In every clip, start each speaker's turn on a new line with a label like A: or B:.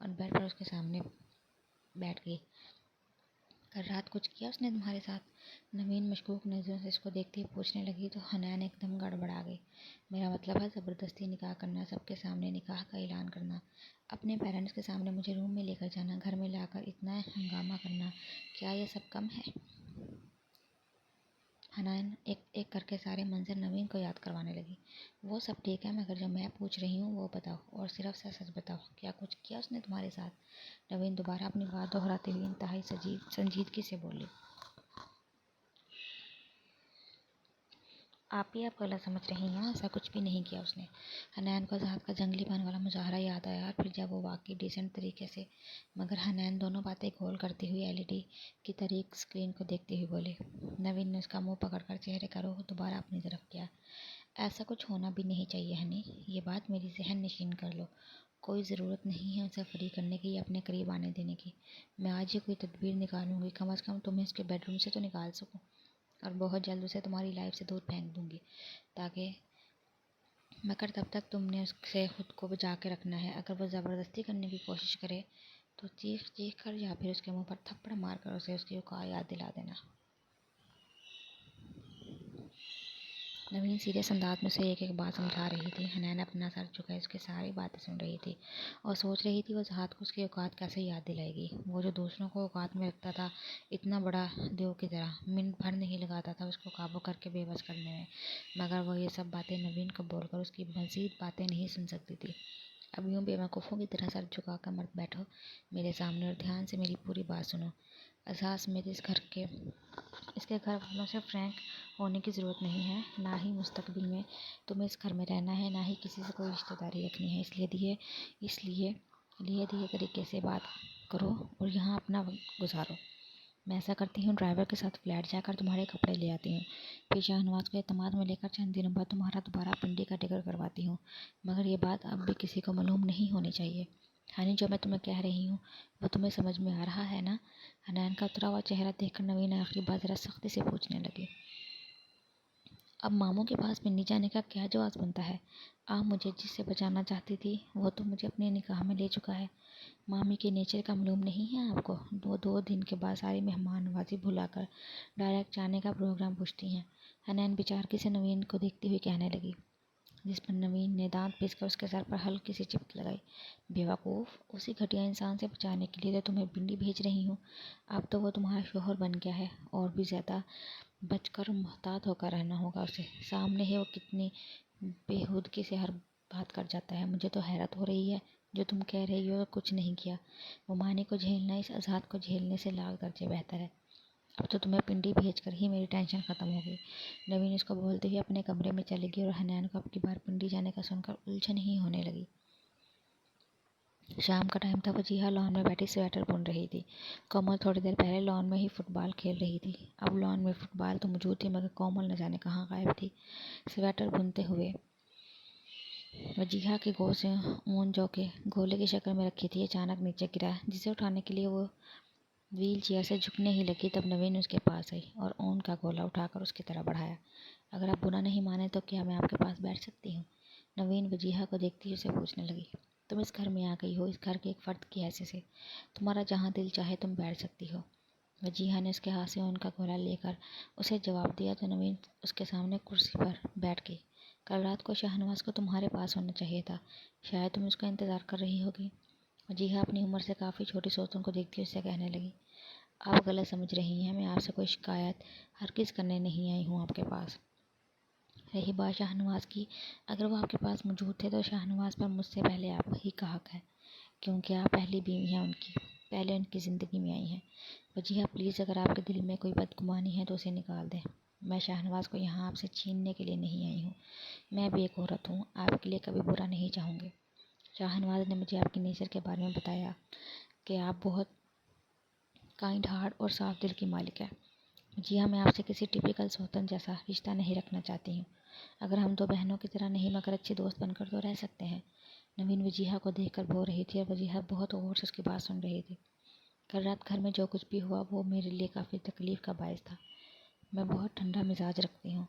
A: اور بیڈ پر اس کے سامنے بیٹھ گئی۔ کل رات کچھ کیا اس نے تمہارے ساتھ؟ نوین مشکوک نظروں سے اس کو دیکھتی ہوئی پوچھنے لگی تو حنان ایک دم گڑبڑا گئی۔ میرا مطلب ہے زبردستی نکاح کرنا، سب کے سامنے نکاح کا اعلان کرنا، اپنے پیرنٹس کے سامنے مجھے روم میں لے کر جانا، گھر میں لا کر اتنا ہنگامہ کرنا، کیا یہ سب کم ہے؟ حنان ایک ایک کر کے سارے منظر نوین کو یاد کروانے لگی۔ وہ سب ٹھیک ہے، مگر جو میں پوچھ رہی ہوں وہ بتاؤ، اور صرف سچ بتاؤ، کیا کچھ کیا اس نے تمہارے ساتھ؟ نوین دوبارہ اپنی بات دہراتے ہوئے انتہائی سنجیدگی سے بولی۔ آپ ہی آپ غلط سمجھ رہی ہیں، ایسا کچھ بھی نہیں کیا اس نے۔ حنان کو اظہار کا جنگلی پن والا مظاہرہ یاد آیا، اور پھر جب وہ واقعی ڈیسنٹ طریقے سے مگر حنان دونوں باتیں گول کرتی ہوئی LED کی طریق اسکرین کو دیکھتے ہوئے بولے۔ نوین نے اس کا منہ پکڑ کر چہرے کا رخ دوبارہ اپنی طرف کیا۔ ایسا کچھ ہونا بھی نہیں چاہیے ہنی، یہ بات میری ذہن نشین کر لو۔ کوئی ضرورت نہیں ہے اسے فری کرنے کی یا اپنے قریب آنے دینے کی۔ میں آج ہی کوئی تدبیر نکالوں گی، کم از کم تمہیں اس کے بیڈ روم سے تو نکال سکوں، اور بہت جلد اسے تمہاری لائف سے دور پھینک دوں گی، تاکہ مگر تب تک تم نے اس سے خود کو بچا کے رکھنا ہے۔ اگر وہ زبردستی کرنے کی کوشش کرے تو چیخ چیخ کر یا پھر اس کے منہ پر تھپڑ مار کر اسے اس کی اوقات یاد دلا دینا۔ نوین سیریس انداز میں اسے ایک ایک بات سمجھا رہی تھی۔ حنان اپنا سر جھکائے اس کی ساری باتیں سن رہی تھی اور سوچ رہی تھی وہ ذات کو اس کی اوقات کیسے یاد دلائے گی، وہ جو دوسروں کو اوقات میں رکھتا تھا اتنا بڑا دیو کی طرح، منٹ بھر نہیں لگاتا تھا اس کو قابو کر کے بے بس کرنے میں، مگر وہ یہ سب باتیں نوین کو بول کر اس کی مزید باتیں نہیں سن سکتی تھی۔ اب یوں بے وقوفوں کی طرح سر جھکا کر مت بیٹھو میرے سامنے اور دھیان سے میری پوری بات سنو۔ اعزاز سمتھ، اس کے گھر والوں سے فرینک ہونے کی ضرورت نہیں ہے، نہ ہی مستقبل میں تمہیں اس گھر میں رہنا ہے، نہ ہی کسی سے کوئی رشتہ داری رکھنی ہے، اس لیے دیے طریقے سے بات کرو اور یہاں اپنا وقت گزارو۔ میں ایسا کرتی ہوں، ڈرائیور کے ساتھ فلیٹ جا کر تمہارے کپڑے لے آتی ہوں، پھر شاہنواز کو اعتماد میں لے کر چند دنوں بعد تمہارا دوبارہ پنڈی کا ٹکٹ کرواتی ہوں، مگر یہ بات اب بھی کسی کو معلوم نہیں ہونی چاہیے۔ ہانی، جو میں تمہیں کہہ رہی ہوں وہ تمہیں سمجھ میں آ رہا ہے نا؟ حنان کا اترا ہوا چہرہ دیکھ کر نوین آخری بار ذرا سختی سے پوچھنے لگی۔ اب ماموں کے پاس پنڈی جانے کا کیا جواز بنتا ہے؟ آپ مجھے جس سے بچانا چاہتی تھی وہ تو مجھے اپنے نکاح میں لے چکا ہے۔ مامی کے نیچر کا معلوم نہیں ہے آپ کو؟ وہ 2 دن کے بعد ساری مہمان نوازی بھلا کر ڈائریکٹ جانے کا پروگرام پوچھتی ہیں۔ حنان بیچارگی سے نوین کو دیکھتی ہوئی کہنے لگی، جس پر نوین نے دانت پیس کر اس کے سر پر ہلکی سی چپت لگائی۔ بے وقوف، اسی گھٹیا انسان سے بچانے کے لیے تو تمہیں پنڈی بھیج رہی ہوں۔ اب تو وہ تمہارا شوہر بن گیا ہے، اور بھی زیادہ بچ کر محتاط ہو کر رہنا ہوگا اسے سامنے ہے، وہ کتنی بےہودگی سے ہر بات کر جاتا ہے۔ مجھے تو حیرت ہو رہی ہے، جو تم کہہ رہی ہو کچھ نہیں کیا، وہ معنی کو جھیلنا اس عذاب کو جھیلنے سے لاکھ درجے بہتر ہے۔ اب تو تمہیں پنڈی بھیج کر ہی میری ٹینشن ختم ہو گئی۔ نوین اس کو بولتے ہوئے اپنے کمرے میں چلی گئی اور حنان کو اب کی بار پنڈی جانے کا سن کر الجھن ہی ہونے لگی۔ شام کا ٹائم تھا، وجیہہ لان میں بیٹھی سویٹر بن رہی تھی۔ کومل تھوڑی دیر پہلے لان میں ہی فٹ بال کھیل رہی تھی۔ اب لان میں فٹ بال تو موجود تھی، مگر کومل نہ جانے کہاں غائب تھی۔ سویٹر بنتے ہوئے وجیہہ کی گود سے اون جو کہ گولے کی شکل میں رکھی تھی اچانک نیچے گرا، جسے اٹھانے کے لیے وہ ویل چیئر سے جھکنے ہی لگی، تب نوین اس کے پاس آئی اور اون کا گولا اٹھا کر اس کی طرف بڑھایا۔ اگر آپ برا نہیں مانے تو کیا میں آپ کے پاس بیٹھ سکتی ہوں؟ نوین وجیہہ کو دیکھتی ہوئے اسے پوچھنے لگی۔ تم اس گھر میں آ گئی ہو اس گھر کے ایک فرد کی حیثیت سے، تمہارا جہاں دل چاہے تم بیٹھ سکتی ہو۔ وجیہہ نے اس کے ہاتھ سے اون کا گولا لے کر اسے جواب دیا تو نوین اس کے سامنے کرسی پر بیٹھ گئی۔ کل رات کو شاہنواز کو تمہارے پاس ہونا چاہیے تھا، شاید تم اس کا انتظار کر رہی ہوگی۔ وجیہہ اپنی عمر سے کافی چھوٹی صورتوں کو دیکھتی ہوئے اس سے کہنے لگی، آپ غلط سمجھ رہی ہیں، میں آپ سے کوئی شکایت ہرگز کرنے نہیں آئی ہوں آپ کے پاس۔ رہی بات شاہنواز کی، اگر وہ آپ کے پاس موجود تھے تو شاہنواز پر مجھ سے پہلے آپ ہی کا حق ہے، کیونکہ آپ پہلی بیوی ہیں ان کی، پہلے ان کی زندگی میں آئی ہیں۔ وجیہہ پلیز، اگر آپ کے دل میں کوئی بدگمانی ہے تو اسے نکال دیں۔ میں شاہنواز کو یہاں آپ سے چھیننے کے لیے نہیں آئی ہوں، میں بھی ایک عورت ہوں، آپ کے لیے کبھی برا نہیں چاہوں گی۔ شاہنواز نے مجھے آپ کے نیچر کے بارے میں بتایا کہ آپ بہت کائنڈ ہارٹ اور صاف دل کی مالک ہے۔ جی ہاں، میں آپ سے کسی ٹپیکل سوتن جیسا رشتہ نہیں رکھنا چاہتی ہوں، اگر ہم 2 بہنوں کی طرح نہیں مگر اچھے دوست بن کر تو رہ سکتے ہیں۔ نوین وجیہہ کو دیکھ کر بول رہی تھی اور وجیہہ بہت غور سے اس کی بات سن رہی تھی۔ کل رات گھر میں جو کچھ بھی ہوا وہ میرے لیے کافی تکلیف کا باعث تھا، میں بہت ٹھنڈا مزاج رکھتی ہوں۔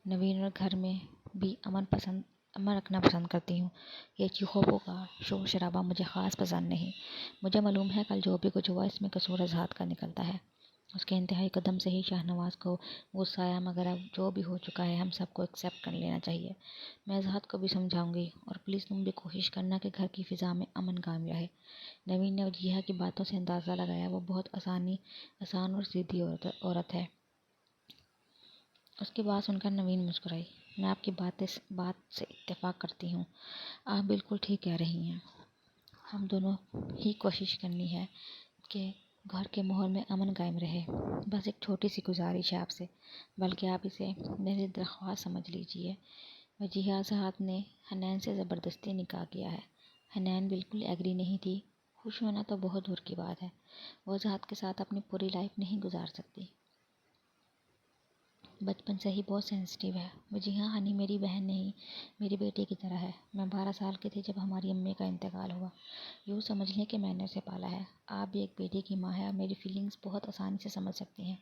A: نوین اور گھر میں بھی امن پسند میں رکھنا پسند کرتی ہوں۔ یہ چیخوپوں کا شور شرابہ مجھے خاص پسند نہیں۔ مجھے معلوم ہے کل جو بھی کچھ ہوا اس میں قصور اظہار کا نکلتا ہے۔ اس کے انتہائی قدم سے ہی شاہ نواز کو غصہ آیا، مگر اب جو بھی ہو چکا ہے ہم سب کو ایکسیپٹ کر لینا چاہیے۔ میں اظہار کو بھی سمجھاؤں گی، اور پلیز تم بھی کوشش کرنا کہ گھر کی فضا میں امن قائم رہے۔ نوین نے وجیہہ کی باتوں سے اندازہ لگایا وہ بہت آسان اور سیدھی عورت ہے۔ اس کی بات سن کر نوین مسکرائی۔ میں آپ کی بات سے اتفاق کرتی ہوں، آپ بالکل ٹھیک کہہ رہی ہیں۔ ہم دونوں ہی کوشش کرنی ہے کہ گھر کے ماحول میں امن قائم رہے۔ بس ایک چھوٹی سی گزارش ہے آپ سے، بلکہ آپ اسے میری درخواست سمجھ لیجیے۔ وجیہہ اظہار نے حنین سے زبردستی نکاح کیا ہے۔ حنین بالکل ایگری نہیں تھی۔ خوش ہونا تو بہت دور کی بات ہے، وہ اظہار کے ساتھ اپنی پوری لائف نہیں گزار سکتی۔ بچپن سے ہی بہت سینسٹیو ہے وجیہہ۔ ہنی میری بہن نہیں، میری بیٹی کی طرح ہے۔ میں 12 سال کی تھی جب ہماری امی کا انتقال ہوا۔ یوں سمجھ لیں کہ میں نے اسے پالا ہے۔ آپ بھی ایک بیٹی کی ماں ہیں اور میری فیلنگز بہت آسانی سے سمجھ سکتی ہیں۔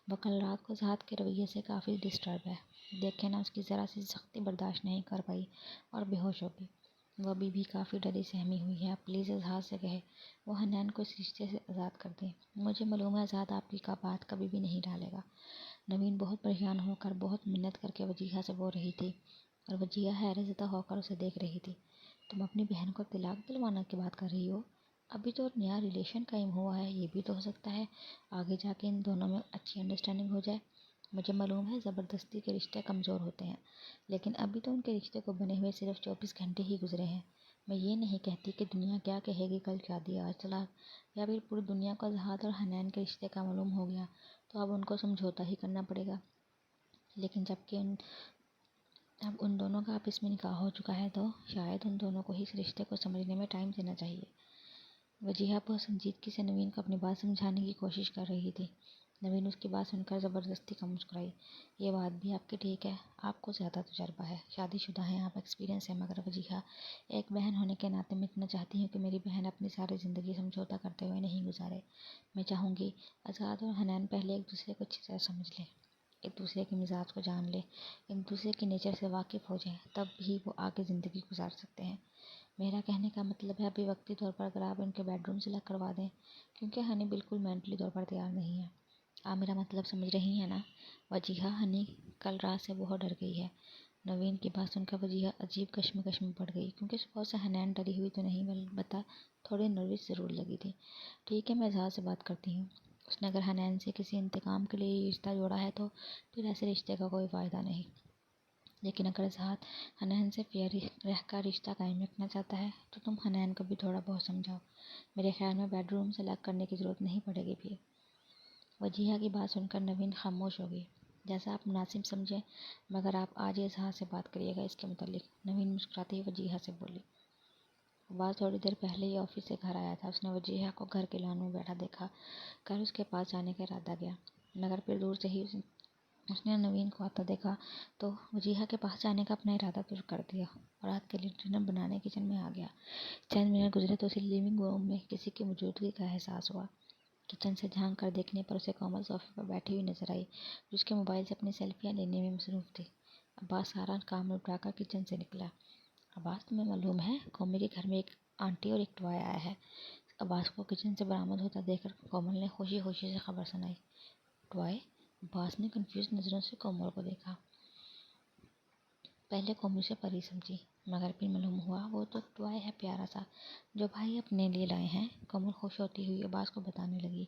A: وہ کل رات کو اظہار کے رویے سے کافی ڈسٹرب ہے۔ دیکھیں نا، اس کی ذرا سی سختی برداشت نہیں کر پائی اور بے ہوش ہو گئی۔ وہ ابھی بھی کافی ڈری سہمی ہوئی ہے۔ پلیز اظہار سے کہے وہ حنین کو اس رشتے سے آزاد کر دیں۔ مجھے معلوم ہے اظہار آپ کی بات کبھی بھی نہیں ڈالے گا۔ نوین بہت پریشان ہو کر بہت منت کر کے وجیہہ سے بول رہی تھی، اور وجیہہ حیرت زدہ ہو کر اسے دیکھ رہی تھی۔ تم اپنی بہن کو طلاق دلوانے کی بات کر رہی ہو؟ ابھی تو نیا ریلیشن قائم ہوا ہے، یہ بھی تو ہو سکتا ہے آگے جا کے ان دونوں میں اچھی انڈرسٹینڈنگ ہو جائے۔ مجھے معلوم ہے زبردستی کے رشتے کمزور ہوتے ہیں، لیکن ابھی تو ان کے رشتے کو بنے ہوئے صرف 24 گھنٹے ہی گزرے ہیں۔ میں یہ نہیں کہتی کہ دنیا کیا کہے گی کل شادی آج طلاق، یا پھر پوری دنیا کو اظہار اور حنین کے رشتے کا معلوم ہو گیا تو اب ان کو سمجھوتا ہی کرنا پڑے گا۔ لیکن جبکہ اب ان دونوں کا آپس میں نکاح ہو چکا ہے تو شاید ان دونوں کو ہی اس رشتے کو سمجھنے میں ٹائم دینا چاہیے۔ وجیہہ بہت سنجیدگی سے نوین کو اپنی بات سمجھانے کی کوشش کر رہی تھی۔ نوین اس کی بات سن کر زبردستی کا مسکرائی۔ یہ بات بھی آپ کی ٹھیک ہے، آپ کو زیادہ تجربہ ہے، شادی شدہ ہیں آپ، ایکسپیرینس ہے، مگر وجیہہ ایک بہن ہونے کے ناطے میں اتنا چاہتی ہوں کہ میری بہن اپنی ساری زندگی سمجھوتا کرتے ہوئے نہیں گزارے۔ میں چاہوں گی آزاد اور حنین پہلے ایک دوسرے کو اچھی طرح سمجھ لیں، ایک دوسرے کے مزاج کو جان لیں، ایک دوسرے کے نیچر سے واقف ہو جائیں، تب ہی وہ آگے زندگی گزار سکتے ہیں۔ میرا کہنے کا مطلب ہے ابھی وقتی طور پر اگر آپ ان کے بیڈ روم سے الگ کروا دیں، کیونکہ ہنی بالکل مینٹلی طور پر تیار نہیں ہے۔ آپ میرا مطلب سمجھ رہی ہیں نا؟ وجیہہ ہنی کل رات سے بہت ڈر گئی ہے۔ نوین کی بات سن کر وجیہہ عجیب کشمکش میں پڑ گئی، کیونکہ صبح سے حنین ڈری ہوئی تو نہیں، البتہ تھوڑی نروس ضرور لگی تھی۔ ٹھیک ہے، میں اظہار سے بات کرتی ہوں۔ اس نے اگر حنین سے کسی انتقام کے لیے یہ رشتہ جوڑا ہے تو پھر ایسے رشتے کا کوئی فائدہ نہیں۔ لیکن اگر اظہار حنین سے فیئر رہ کر رشتہ قائم رکھنا چاہتا ہے تو تم حنین کو بھی تھوڑا بہت سمجھاؤ۔ میرے خیال میں بیڈ روم سے الگ کرنے کی ضرورت نہیں پڑے گی پھر۔ وجیہہ کی بات سن کر نوین خاموش ہو گئی۔ جیسا آپ مناسب سمجھیں، مگر آپ آج ہی اظہار سے بات کریے گا اس کے متعلق، نوین مسکراتے ہی وجیہہ سے بولی۔ عباس تھوڑی دیر پہلے ہی آفس سے گھر آیا تھا۔ اس نے وجیہہ کو گھر کے لان میں بیٹھا دیکھا کر اس کے پاس جانے کا ارادہ کیا، مگر پھر دور سے ہی اس نے نوین کو آتا دیکھا تو وجیہہ کے پاس جانے کا اپنا ارادہ ترک کر دیا اور رات کے لیے ڈنر بنانے کچن میں آ گیا۔ چند منٹ گزرے تو اسے لیونگ روم میں کسی کی موجودگی کا احساس ہوا۔ کچن سے جھانک کر دیکھنے پر اسے کومل صوفے پر بیٹھی ہوئی نظر آئی، جو اس کے موبائل سے اپنی سیلفیاں لینے میں مصروف تھی۔ عباس سارا کام نپٹا کر کچن سے نکلا۔ عباس، تمہیں معلوم ہے کومل کے گھر میں ایک آنٹی اور ایک ٹوائے آیا ہے؟ عباس کو کچن سے برآمد ہوتا دیکھ کر کومل نے خوشی خوشی سے خبر سنائی۔ ٹوائے؟ عباس نے کنفیوز نظروں سے کومل کو دیکھا۔ پہلے کومل اسے پری سمجھی، مگر پھر معلوم ہوا وہ تو ٹوائے ہے، پیارا سا، جو بھائی اپنے لیے لائے ہیں۔ کومل خوش ہوتی ہوئی عباس کو بتانے لگی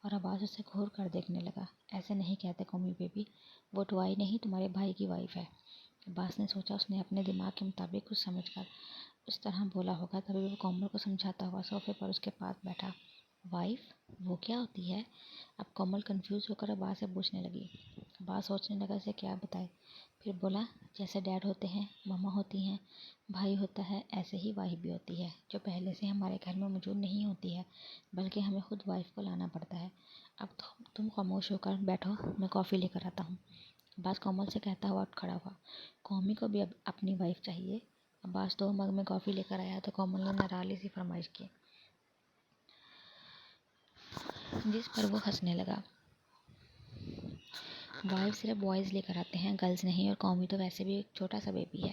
A: اور عباس اسے گھور کر دیکھنے لگا۔ ایسے نہیں کہتے کومل بیبی، وہ ٹوائے نہیں تمہارے بھائی کی وائف ہے۔ عباس نے سوچا اس نے اپنے دماغ کے مطابق کچھ سمجھ کر اس طرح بولا ہوگا، تبھی وہ کومل کو سمجھاتا ہوا صوفے پر اس کے پاس بیٹھا۔ وائف؟ وہ کیا ہوتی ہے؟ اب کومل کنفیوز ہو کر عباس سے پوچھنے لگی۔ عباس سوچنے لگا اسے کیا بتائے، پھر بولا جیسے ڈیڈ ہوتے ہیں، ماما ہوتی ہیں، بھائی ہوتا ہے، ایسے ہی وائف بھی ہوتی ہے، جو پہلے سے ہمارے گھر میں موجود نہیں ہوتی ہے، بلکہ ہمیں خود وائف کو لانا پڑتا ہے۔ اب تم خاموش ہو کر بیٹھو، میں کافی لے کر آتا ہوں۔ عباس کومل سے کہتا ہوا اٹھ کھڑا ہوا۔ کومی کو بھی اب اپنی وائف چاہیے۔ عباس 2 مگ میں کافی لے کر آیا تو کومل نے نرالی سی فرمائش کی، جس پر وہ ہنسنے لگا۔ وائف صرف بوائز لے کر آتے ہیں، گرلز نہیں، اور قومی تو ویسے بھی ایک چھوٹا سا بیبی ہے۔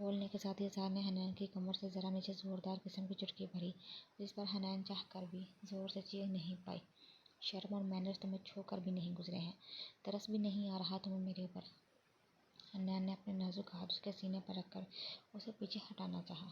A: بولنے کے ساتھ ہی اظہار نے حنان کی کمر سے ذرا نیچے زوردار قسم کی چٹکی بھری، جس پر حنان چاہ کر بھی زور سے چیخ نہیں پائی۔ شرم اور مینرز تمہیں چھو کر بھی نہیں گزرے ہیں، ترس بھی نہیں آ رہا تمہیں میرے اوپر؟ حنان نے اپنے نازک ہاتھ اس کے سینے پر رکھ کر اسے پیچھے ہٹانا چاہا۔